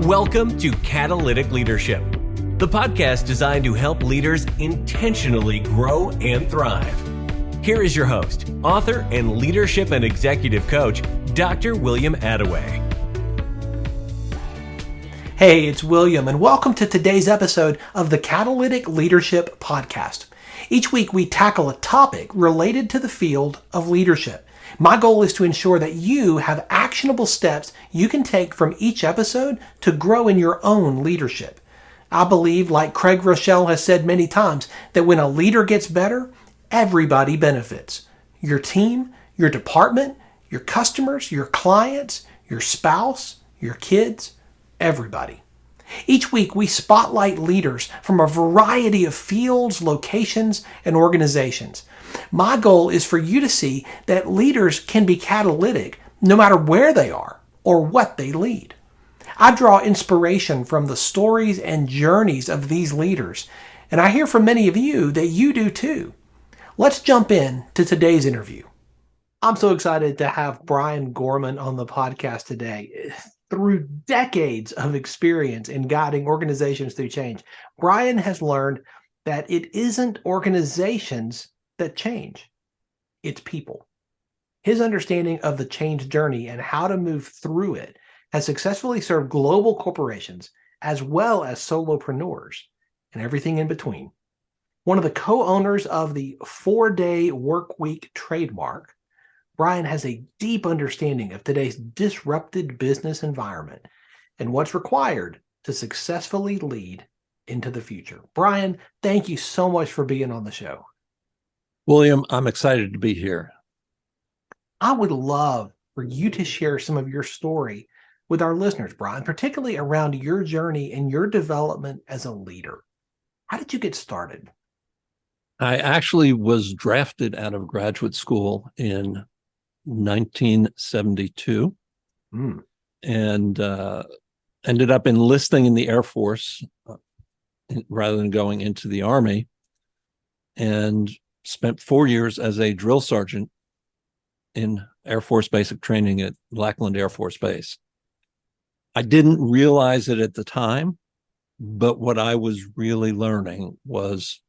Welcome to Catalytic Leadership, the podcast designed to help leaders intentionally grow and thrive. Here is your host, author, and leadership and executive coach, Dr. William Attaway. Hey, it's William, and welcome to today's episode of the Catalytic Leadership Podcast. Each week, we tackle a topic related to the field of leadership. My goal is to ensure that you have actionable steps you can take from each episode to grow in your own leadership. I believe, like Craig Rochelle has said many times, that when a leader gets better, everybody benefits. Your team, your department, your customers, your clients, your spouse, your kids, everybody. Each week, we spotlight leaders from a variety of fields, locations, and organizations. My goal is for you to see that leaders can be catalytic no matter where they are or what they lead. I draw inspiration from the stories and journeys of these leaders, and I hear from many of you that you do too. Let's jump in to today's interview. I'm so excited to have Brian Gorman on the podcast today. Through decades of experience in guiding organizations through change, Brian has learned that it isn't organizations that change, it's people. His understanding of the change journey and how to move through it has successfully served global corporations as well as solopreneurs and everything in between. One of the co-owners of the 4-day work week trademark, Brian has a deep understanding of today's disrupted business environment and what's required to successfully lead into the future. Brian, thank you so much for being on the show. William, I'm excited to be here. I would love for you to share some of your story with our listeners, Brian, particularly around your journey and your development as a leader. How did you get started? I actually was drafted out of graduate school in 1972 and ended up enlisting in the Air Force rather than going into the Army, and spent 4 years as a drill sergeant in Air Force basic training at Lackland Air Force Base. I didn't realize it at the time, but what I was really learning was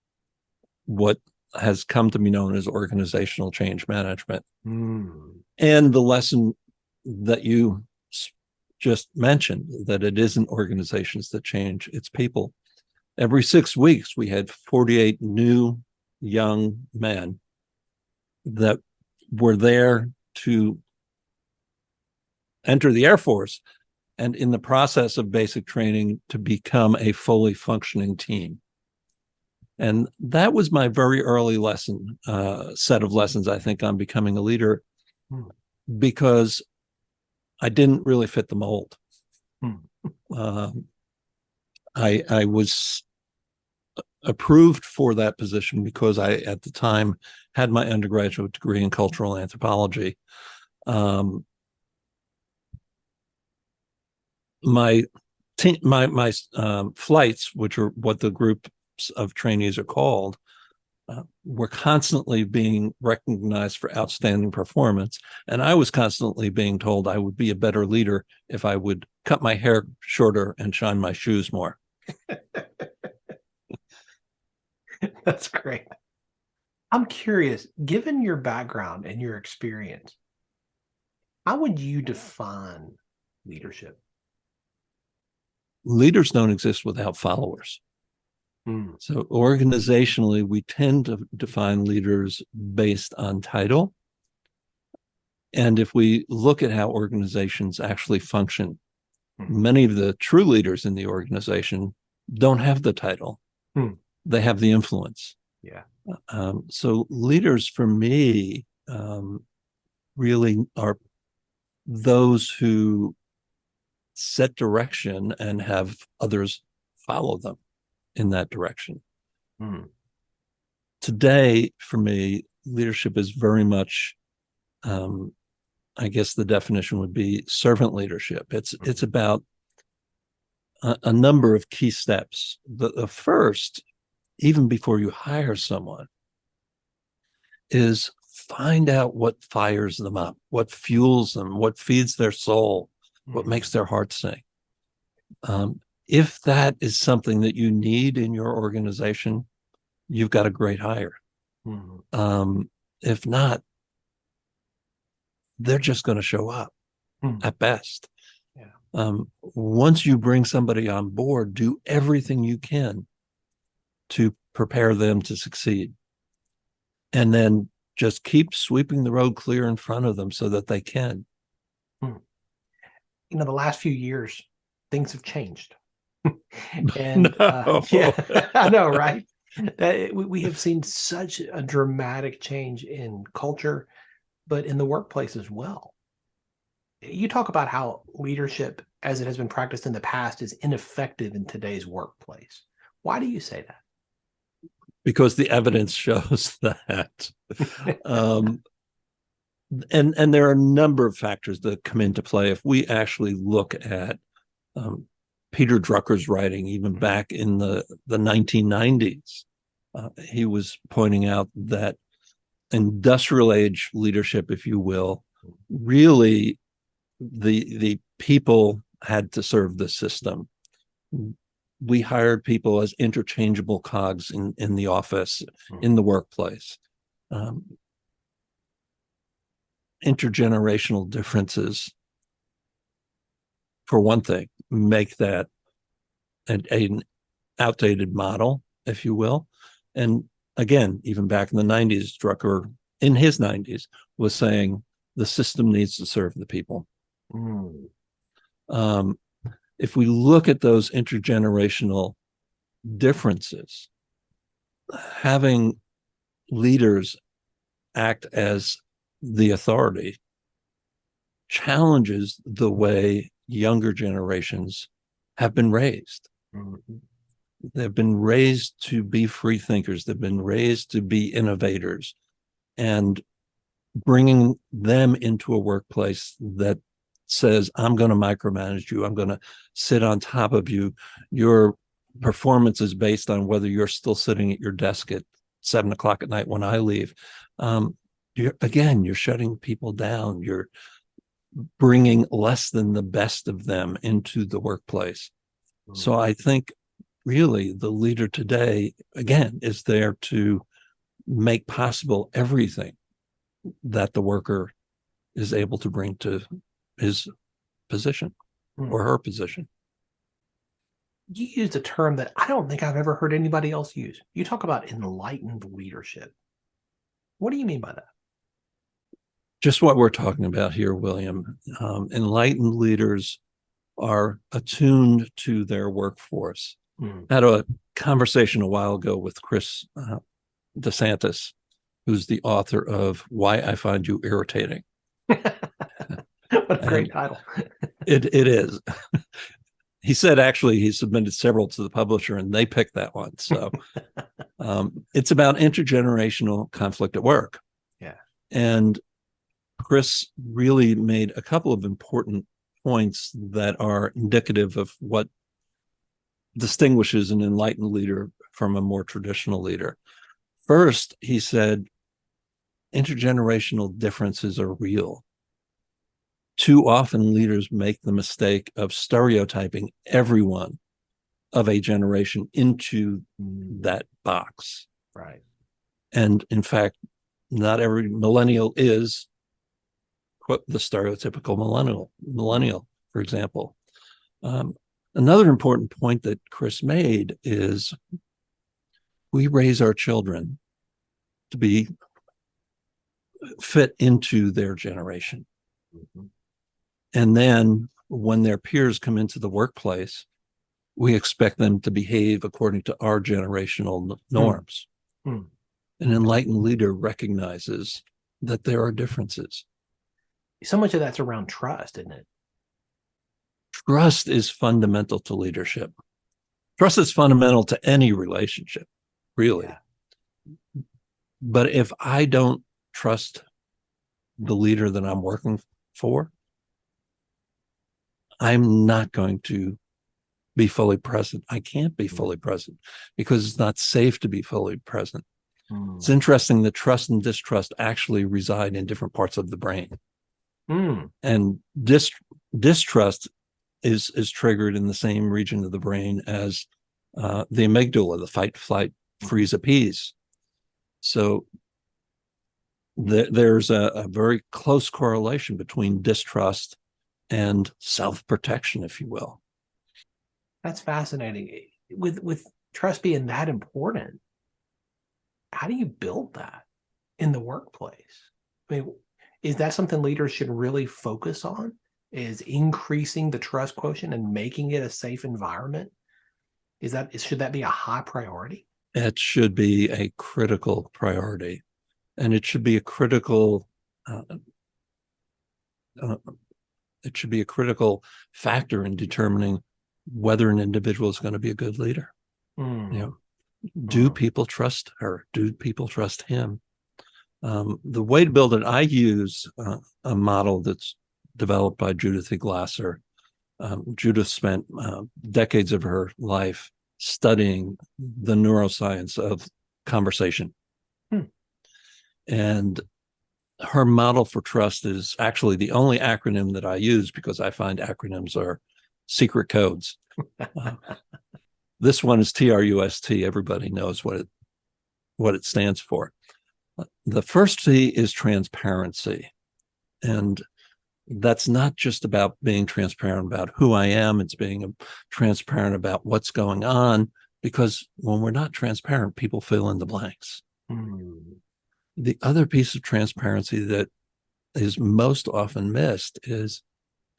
what has come to be known as organizational change management. And the lesson that you just mentioned, that it isn't organizations that change, it's people. Every 6 weeks, we had 48 new young men that were there to enter the Air Force and in the process of basic training to become a fully functioning team. And that was my very early set of lessons, I think, on becoming a leader, because I didn't really fit the mold. I was approved for that position because I, at the time, had my undergraduate degree in cultural anthropology. My flights, which are what the groups of trainees are called, were constantly being recognized for outstanding performance. And I was constantly being told I would be a better leader if I would cut my hair shorter and shine my shoes more. That's great. I'm curious, given your background and your experience, how would you define leadership? Leaders don't exist without followers. So organizationally, we tend to define leaders based on title. And if we look at how organizations actually function, many of the true leaders in the organization don't have the title. They have the influence. Yeah. So leaders for me really are those who set direction and have others follow them in that direction. Today, for me, leadership is very much, I guess the definition would be servant leadership. It's about a number of key steps. The first, even before you hire someone, is find out what fires them up, what fuels them, what feeds their soul, what makes their heart sing. If that is something that you need in your organization, you've got a great hire. If not, they're just going to show up at best. Once you bring somebody on board, do everything you can to prepare them to succeed. And then just keep sweeping the road clear in front of them so that they can. The last few years, things have changed. And yeah, I know, right? We have seen such a dramatic change in culture, but in the workplace as well. You talk about how leadership, as it has been practiced in the past, is ineffective in today's workplace. Why do you say that? Because the evidence shows that. And there are a number of factors that come into play. If we actually look at Peter Drucker's writing, even back in the 1990s, he was pointing out that industrial age leadership, if you will, really the people had to serve the system. We hired people as interchangeable cogs in the office, in the workplace. Intergenerational differences, for one thing, make that an outdated model, if you will. And again, even back in the 90s, Drucker, in his 90s, was saying the system needs to serve the people. If we look at those intergenerational differences, having leaders act as the authority challenges the way younger generations have been raised. They've been raised to be free thinkers. They've been raised to be innovators, and bringing them into a workplace that says, I'm going to micromanage you. I'm going to sit on top of you. Your performance is based on whether you're still sitting at your desk at 7 o'clock at night when I leave. You're shutting people down. You're bringing less than the best of them into the workplace. So I think really the leader today, again, is there to make possible everything that the worker is able to bring to his position or her position. You used a term that I don't think I've ever heard anybody else use. You talk about enlightened leadership. What do you mean by that? Just what we're talking about here, William. Enlightened leaders are attuned to their workforce. I had a conversation a while ago with Chris DeSantis, who's the author of Why I Find You Irritating. What a great title. It is. He said actually he submitted several to the publisher and they picked that one. So it's about intergenerational conflict at work. Yeah. And Chris really made a couple of important points that are indicative of what distinguishes an enlightened leader from a more traditional leader. First, he said, intergenerational differences are real. Too often leaders make the mistake of stereotyping everyone of a generation into that box. Right. And in fact, not every millennial is the stereotypical millennial, for example. Another important point that Chris made is we raise our children to be fit into their generation. And then when their peers come into the workplace, we expect them to behave according to our generational norms. An enlightened leader recognizes that there are differences. So much of that's around trust, isn't it? Trust is fundamental to leadership. Trust is fundamental to any relationship, really. Yeah. But if I don't trust the leader that I'm working for, I'm not going to be fully present. I can't be fully present because it's not safe to be fully present. It's interesting that trust and distrust actually reside in different parts of the brain. And distrust is triggered in the same region of the brain as the amygdala, the fight, flight, freeze, appease. So there's a very close correlation between distrust and self-protection, if you will. That's fascinating. With trust being that important, how do you build that in the workplace? I mean, is that something leaders should really focus on? Is increasing the trust quotient and making it a safe environment? Should that be a high priority? It should be a critical priority, and it should be a critical factor in determining whether an individual is going to be a good leader. Do people trust her? Do people trust him? The way to build it, I use a model that's developed by Judith E. Glasser. Judith spent decades of her life studying the neuroscience of conversation. And her model for trust is actually the only acronym that I use, because I find acronyms are secret codes. This one is TRUST. Everybody knows what it stands for. The first T is transparency. And that's not just about being transparent about who I am. It's being transparent about what's going on, because when we're not transparent, people fill in the blanks. The other piece of transparency that is most often missed is,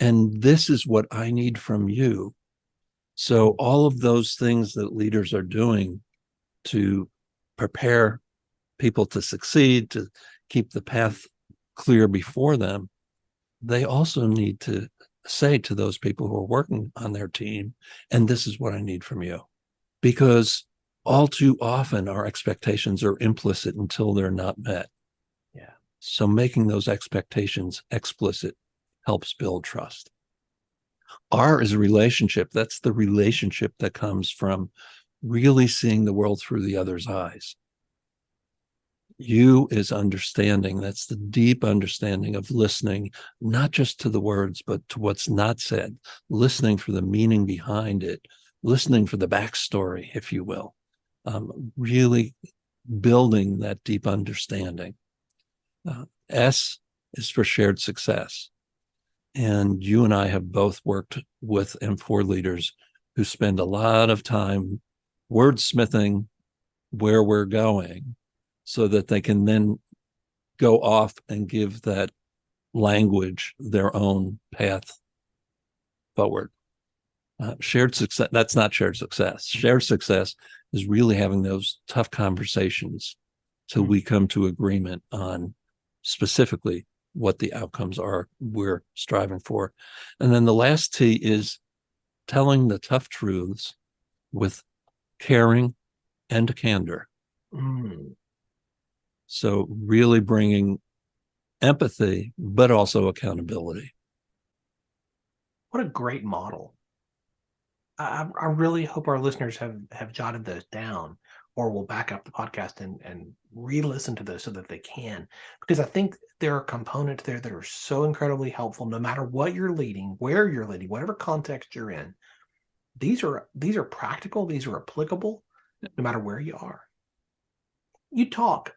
and this is what I need from you. So all of those things that leaders are doing to prepare people to succeed, to keep the path clear before them, they also need to say to those people who are working on their team, and this is what I need from you. Because all too often our expectations are implicit until they're not met. Yeah. So making those expectations explicit helps build trust. R is a relationship. That's the relationship that comes from really seeing the world through the other's eyes. U is understanding. That's the deep understanding of listening, not just to the words, but to what's not said, listening for the meaning behind it, listening for the backstory, if you will, really building that deep understanding. S is for shared success. And you and I have both worked with and for leaders who spend a lot of time wordsmithing where we're going, so that they can then go off and give that language their own path forward. Shared success, that's not shared success. Shared success is really having those tough conversations till we come to agreement on specifically what the outcomes are we're striving for. And then the last T is telling the tough truths with caring and candor. So really bringing empathy, but also accountability. What a great model. I really hope our listeners have jotted those down, or will back up the podcast and re-listen to those so that they can, because I think there are components there that are so incredibly helpful, no matter what you're leading, where you're leading, whatever context you're in. These are practical, these are applicable, no matter where you are. You talk,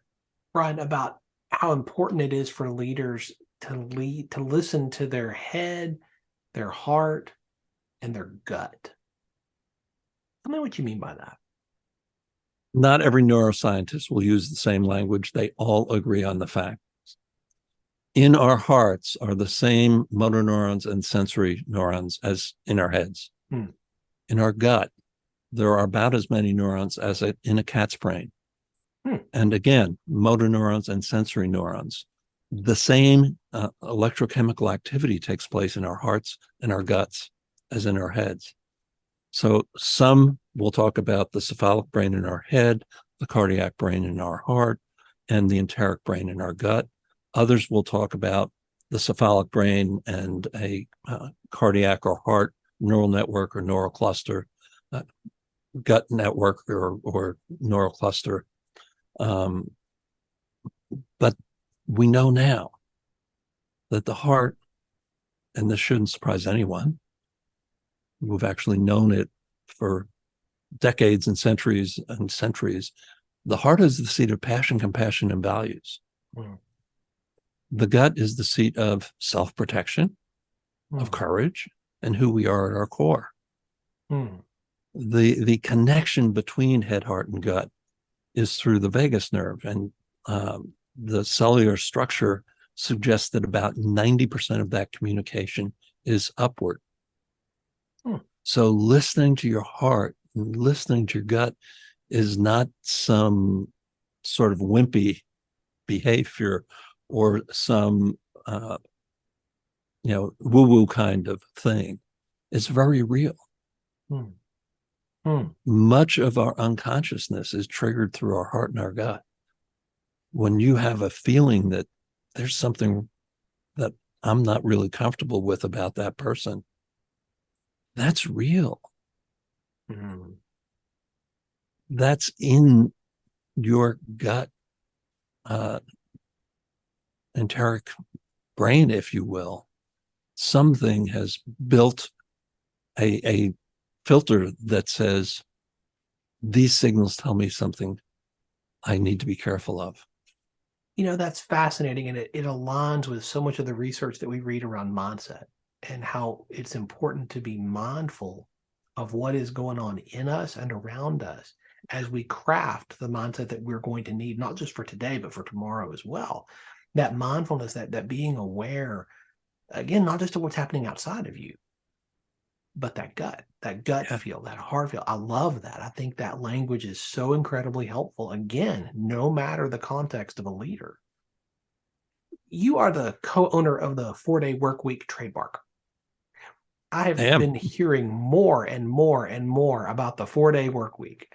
Brian, about how important it is for leaders to listen to their head, their heart, and their gut. Tell me what you mean by that. Not every neuroscientist will use the same language. They all agree on the facts. In our hearts are the same motor neurons and sensory neurons as in our heads. In our gut, there are about as many neurons as in a cat's brain. And again, motor neurons and sensory neurons. The same electrochemical activity takes place in our hearts and our guts as in our heads. So some will talk about the cephalic brain in our head, the cardiac brain in our heart, and the enteric brain in our gut. Others will talk about the cephalic brain and a cardiac or heart neural network or neural cluster, gut network or neural cluster. But we know now that the heart, and this shouldn't surprise anyone, who've actually known it for decades and centuries and centuries. The heart is the seat of passion, compassion, and values. Mm. The gut is the seat of self-protection, of courage, and who we are at our core. Mm. The connection between head, heart, and gut is through the vagus nerve, and the cellular structure suggests that about 90% of that communication is upward. Mm. So listening to your heart and listening to your gut is not some sort of wimpy behavior or some woo-woo kind of thing. It's very real. Mm. Mm. Much of our unconsciousness is triggered through our heart and our gut. When you have a feeling that there's something that I'm not really comfortable with about that person, that's real. Mm. That's in your gut enteric brain, if you will. Something has built a filter that says, these signals tell me something I need to be careful of. That's fascinating, and it aligns with so much of the research that we read around mindset and how it's important to be mindful of what is going on in us and around us as we craft the mindset that we're going to need, not just for today, but for tomorrow as well. That mindfulness, that being aware, again, not just of what's happening outside of you, but that gut Yeah. feel, that heart feel. I love that. I think that language is so incredibly helpful. Again, no matter the context of a leader. You are the co-owner of the 4-Day Work Week trademark. I I have am. been hearing more and more and more about the 4-Day Work Week.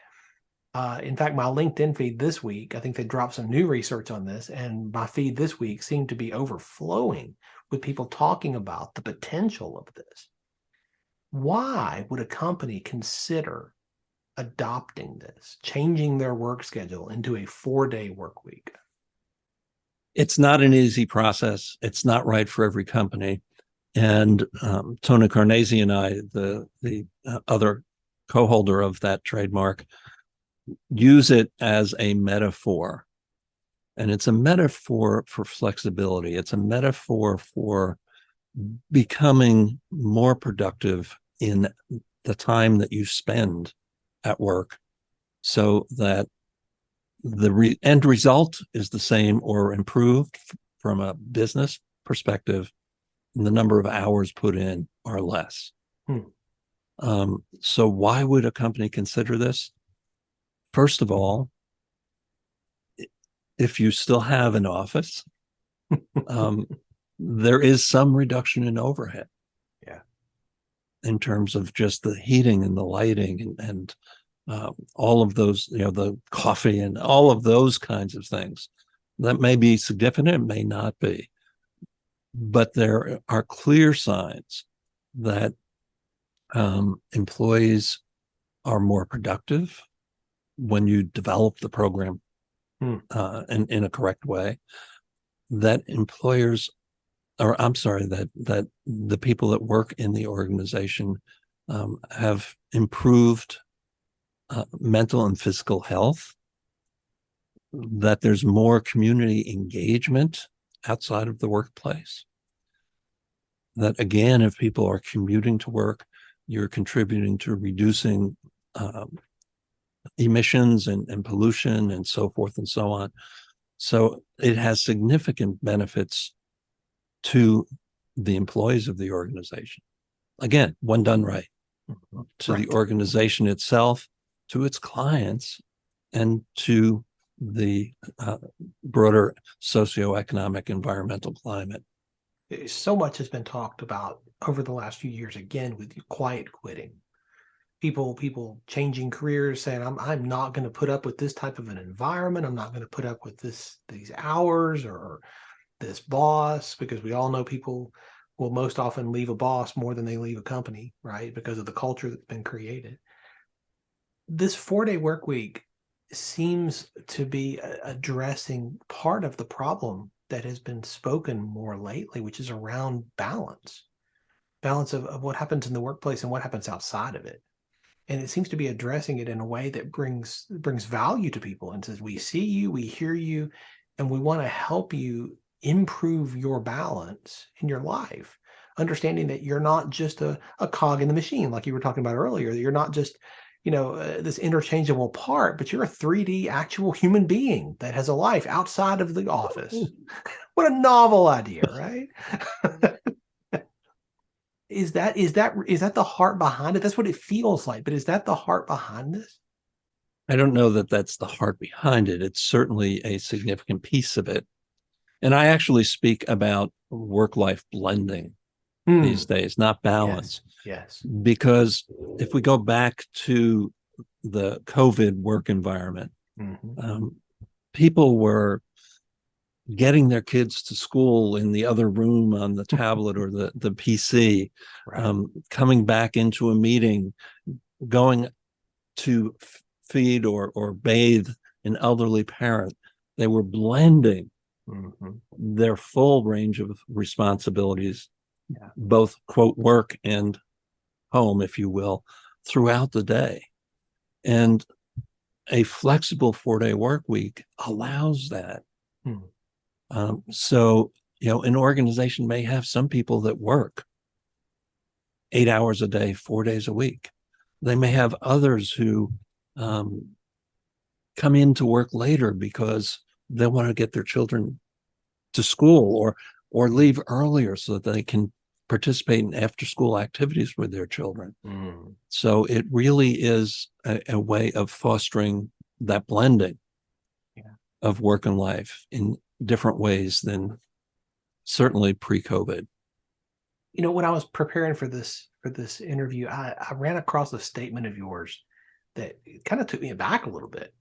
In fact, my LinkedIn feed this week, I think they dropped some new research on this, and my feed this week seemed to be overflowing with people talking about the potential of this. Why would a company consider adopting this, changing their work schedule into a 4-day work week? It's not an easy process. It's not right for every company. And Tony Carnesi and I, the other co-holder of that trademark, use it as a metaphor. And it's a metaphor for flexibility. It's a metaphor for becoming more productive in the time that you spend at work, so that the end result is the same or improved from a business perspective, and the number of hours put in are less. So why would a company consider this? First of all, if you still have an office, there is some reduction in overhead. Yeah. In terms of just the heating and the lighting and all of those, the coffee and all of those kinds of things. That may be significant, it may not be. But there are clear signs that employees are more productive when you develop the program in a correct way, that employers, or I'm sorry, that the people that work in the organization have improved mental and physical health, that there's more community engagement outside of the workplace. That again, if people are commuting to work, you're contributing to reducing emissions and pollution and so forth and so on. So it has significant benefits to the employees of the organization. Again, when done right, to the organization itself, to its clients, and to the broader socioeconomic environmental climate. So much has been talked about over the last few years, again, with quiet quitting. People changing careers, saying, I'm not going to put up with this type of an environment. I'm not going to put up with these hours or this boss, because we all know people will most often leave a boss more than they leave a company, right? Because of the culture that's been created. This 4-day work week seems to be addressing part of the problem that has been spoken more lately, which is around balance. balance of what happens in the workplace and what happens outside of it. And it seems to be addressing it in a way that brings value to people and says, we see you, we hear you, and we want to help you improve your balance in your life. Understanding that you're not just a cog in the machine, like you were talking about earlier, that you're not just, this interchangeable part, but you're a 3D actual human being that has a life outside of the office. What a novel idea, right? Is that the heart behind it? That's what it feels like, but is that the heart behind this? I don't know that that's the heart behind it. It's certainly a significant piece of it. And I actually speak about work-life blending these days, not balance. Yes. Because if we go back to the COVID work environment, people were getting their kids to school in the other room on the tablet or the PC, right. Coming back into a meeting, going to feed or bathe an elderly parent. They were blending their full range of responsibilities, both quote work and home, if you will, throughout the day. And a flexible 4-day work week allows that. So, an organization may have some people that work 8 hours a day, 4 days a week. They may have others who come in to work later because they want to get their children to school or leave earlier so that they can participate in after-school activities with their children. So it really is a way of fostering that blending of work and life in different ways than certainly pre-COVID. When I was preparing for this interview, I ran across a statement of yours that kind of took me aback a little bit.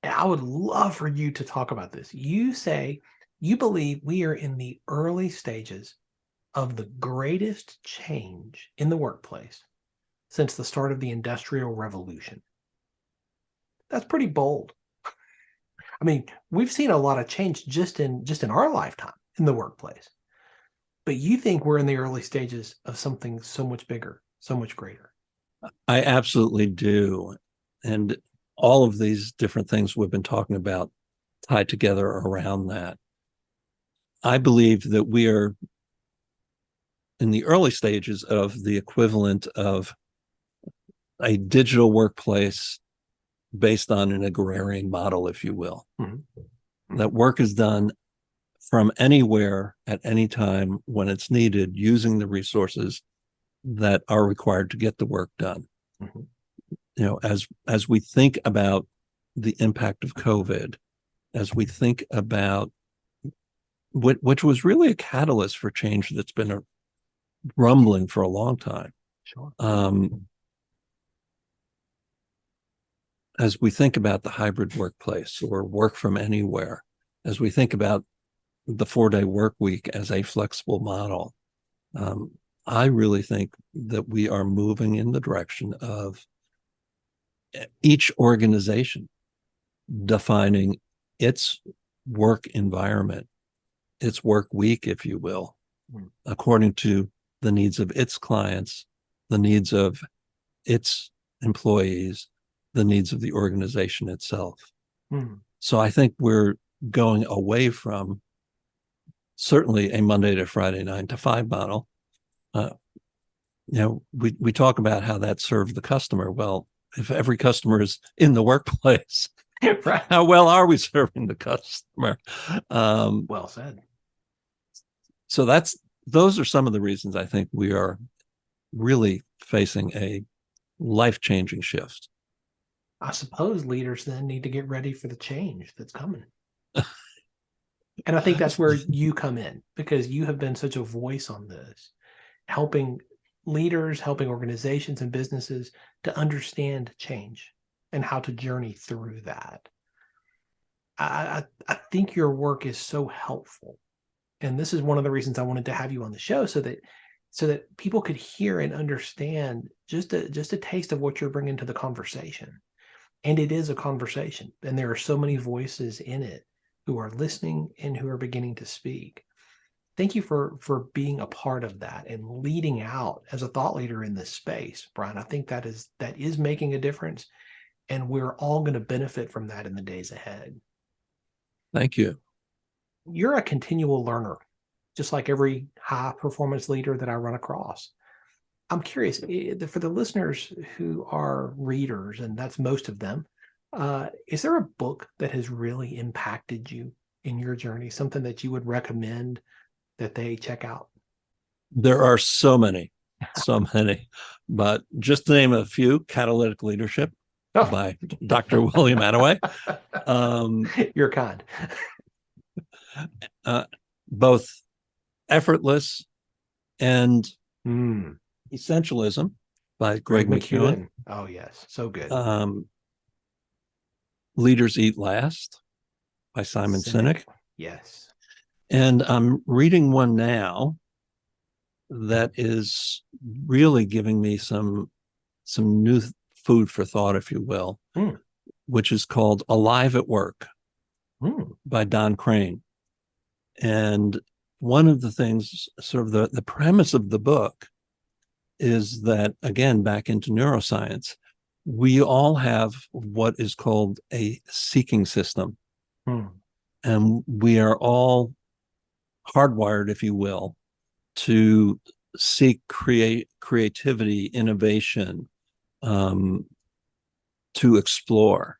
And I would love for you to talk about this. You say you believe we are in the early stages of the greatest change in the workplace since the start of the Industrial Revolution. That's pretty bold. I mean, we've seen a lot of change just in our lifetime in the workplace. But you think we're in the early stages of something so much bigger, so much greater. I absolutely do. And all of these different things we've been talking about tie together around that. I believe that we are in the early stages of the equivalent of a digital workplace based on an agrarian model, if you will. That work is done from anywhere at any time when it's needed, using the resources that are required to get the work done. As we think about the impact of COVID, as we think about which was really a catalyst for change that's been rumbling for a long time. Sure. As we think about the hybrid workplace or work from anywhere, as we think about the 4-day work week as a flexible model, I really think that we are moving in the direction of each organization defining its work environment, its work week, if you will, according to the needs of its clients, the needs of its employees, the needs of the organization itself. So I think we're going away from certainly a Monday to Friday 9 to 5 model. We talk about how that served the customer. Well, if every customer is in the workplace, right. How well are we serving the customer? Well said. So those are some of the reasons I think we are really facing a life-changing shift. I suppose leaders then need to get ready for the change that's coming. And I think that's where you come in, because you have been such a voice on this, helping leaders, helping organizations and businesses to understand change and how to journey through that. I think your work is so helpful. And this is one of the reasons I wanted to have you on the show, so that people could hear and understand just a taste of what you're bringing to the conversation. And it is a conversation, and there are so many voices in it who are listening and who are beginning to speak. Thank you for being a part of that and leading out as a thought leader in this space, Brian. I think that is making a difference, and we're all going to benefit from that in the days ahead. Thank you. You're a continual learner, just like every high performance leader that I run across. I'm curious, for the listeners who are readers, and that's most of them, is there a book that has really impacted you in your journey, something that you would recommend that they check out? There are so many, but just to name a few: Catalytic Leadership by Dr. William Attaway. You're kind. Both Effortless and Essentialism by Greg McKeown. Oh, yes. So good. Leaders Eat Last by Simon Sinek. Yes. And I'm reading one now that is really giving me some new food for thought, if you will, which is called Alive at Work by Don Crane. And one of the things, sort of the premise of the book, is that, again, back into neuroscience, we all have what is called a seeking system. And we are all hardwired, if you will, to seek creativity, innovation, to explore.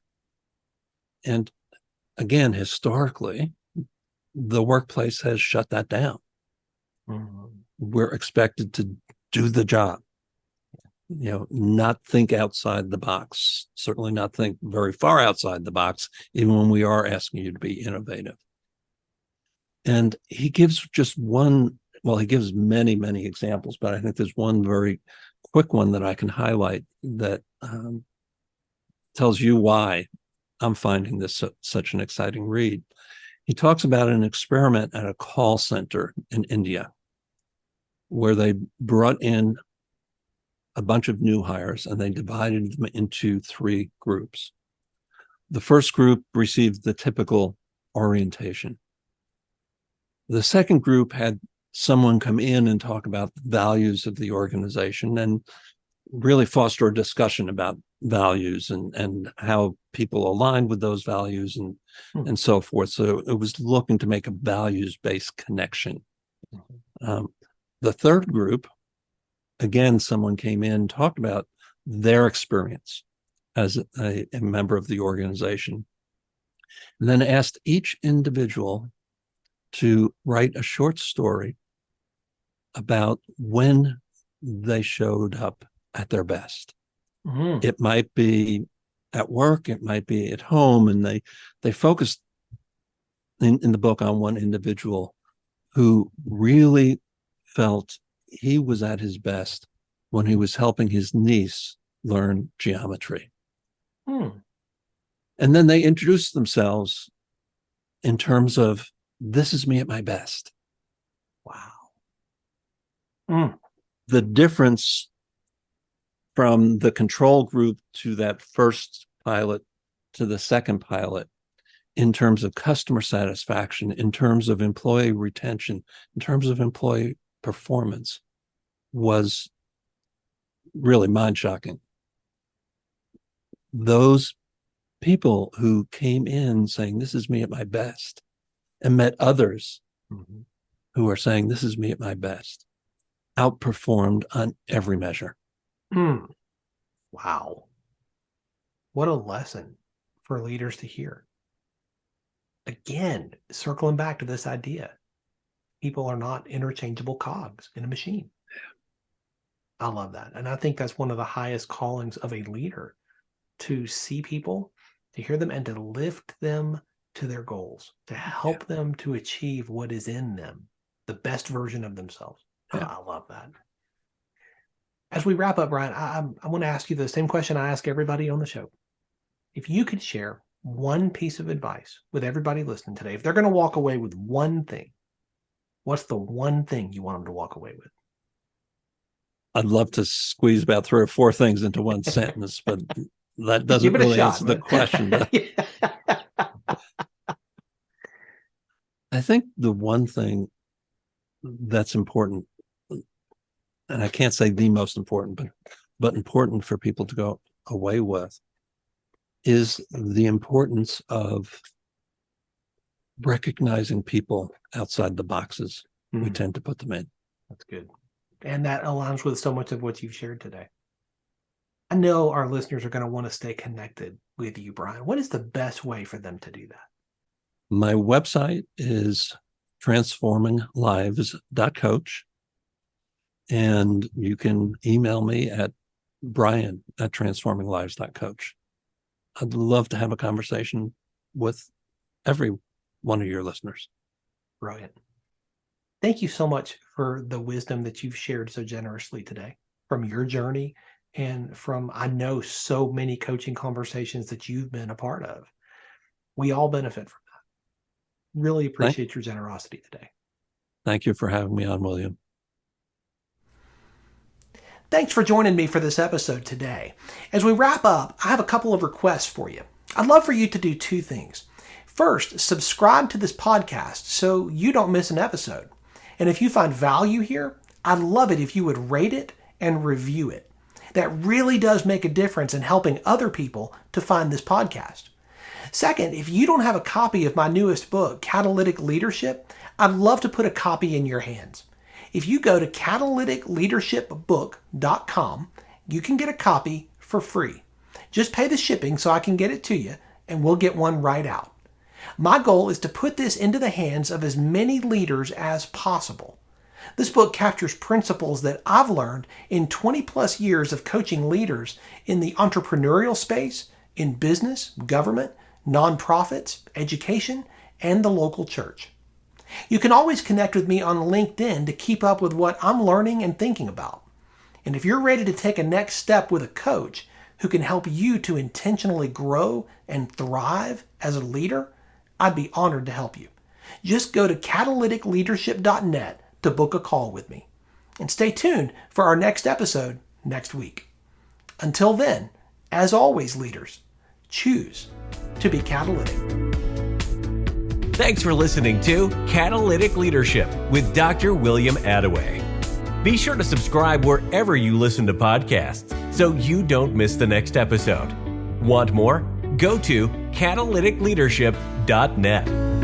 And again, historically, the workplace has shut that down. We're expected to do the job, not think outside the box, certainly not think very far outside the box, even when we are asking you to be innovative. And he gives he gives many, many examples, but I think there's one very quick one that I can highlight that tells you why I'm finding this such an exciting read. He talks about an experiment at a call center in India where they brought in a bunch of new hires and they divided them into 3 groups. The first group received the typical orientation. The second group had someone come in and talk about the values of the organization and really foster a discussion about values and how people align with those values and so forth. So it was looking to make a values-based connection. The third group, again, someone came in and talked about their experience as a member of the organization, and then asked each individual to write a short story about when they showed up at their best. It might be at work, it might be at home, and they focused in the book on one individual who really felt he was at his best when he was helping his niece learn geometry. And then they introduced themselves in terms of, this is me at my best. Wow. The difference from the control group to that first pilot to the second pilot in terms of customer satisfaction, in terms of employee retention, in terms of employee performance was really mind-shocking. Those people who came in saying, this is me at my best, and met others who are saying, this is me at my best, outperformed on every measure. Wow. What a lesson for leaders to hear. Again, circling back to this idea, people are not interchangeable cogs in a machine. I love that. And I think that's one of the highest callings of a leader, to see people, to hear them, and to lift them to their goals, to help them to achieve what is in them, the best version of themselves. I love that. As we wrap up, Brian, I want to ask you the same question I ask everybody on the show. If you could share one piece of advice with everybody listening today, if they're going to walk away with one thing, what's the one thing you want them to walk away with? I'd love to squeeze about 3 or 4 things into one sentence, but that doesn't really answer the question. I think the one thing that's important. And I can't say the most important, but important for people to go away with is the importance of recognizing people outside the boxes we tend to put them in. That's good. And that aligns with so much of what you've shared today. I know our listeners are going to want to stay connected with you, Brian. What is the best way for them to do that? My website is transforminglives.coach. And you can email me at brian@transforminglives.coach. I'd love to have a conversation with every one of your listeners. Brilliant. Thank you so much for the wisdom that you've shared so generously today from your journey and from, I know, so many coaching conversations that you've been a part of. We all benefit from that. Really appreciate your generosity today. Thank you for having me on, William. Thanks for joining me for this episode today. As we wrap up, I have a couple of requests for you. I'd love for you to do two things. First, subscribe to this podcast so you don't miss an episode. And if you find value here, I'd love it if you would rate it and review it. That really does make a difference in helping other people to find this podcast. Second, if you don't have a copy of my newest book, Catalytic Leadership, I'd love to put a copy in your hands. If you go to catalyticleadershipbook.com, you can get a copy for free. Just pay the shipping so I can get it to you, and we'll get one right out. My goal is to put this into the hands of as many leaders as possible. This book captures principles that I've learned in 20 plus years of coaching leaders in the entrepreneurial space, in business, government, nonprofits, education, and the local church. You can always connect with me on LinkedIn to keep up with what I'm learning and thinking about. And if you're ready to take a next step with a coach who can help you to intentionally grow and thrive as a leader, I'd be honored to help you. Just go to catalyticleadership.net to book a call with me. And stay tuned for our next episode next week. Until then, as always, leaders, choose to be catalytic. Thanks for listening to Catalytic Leadership with Dr. William Attaway. Be sure to subscribe wherever you listen to podcasts so you don't miss the next episode. Want more? Go to catalyticleadership.net.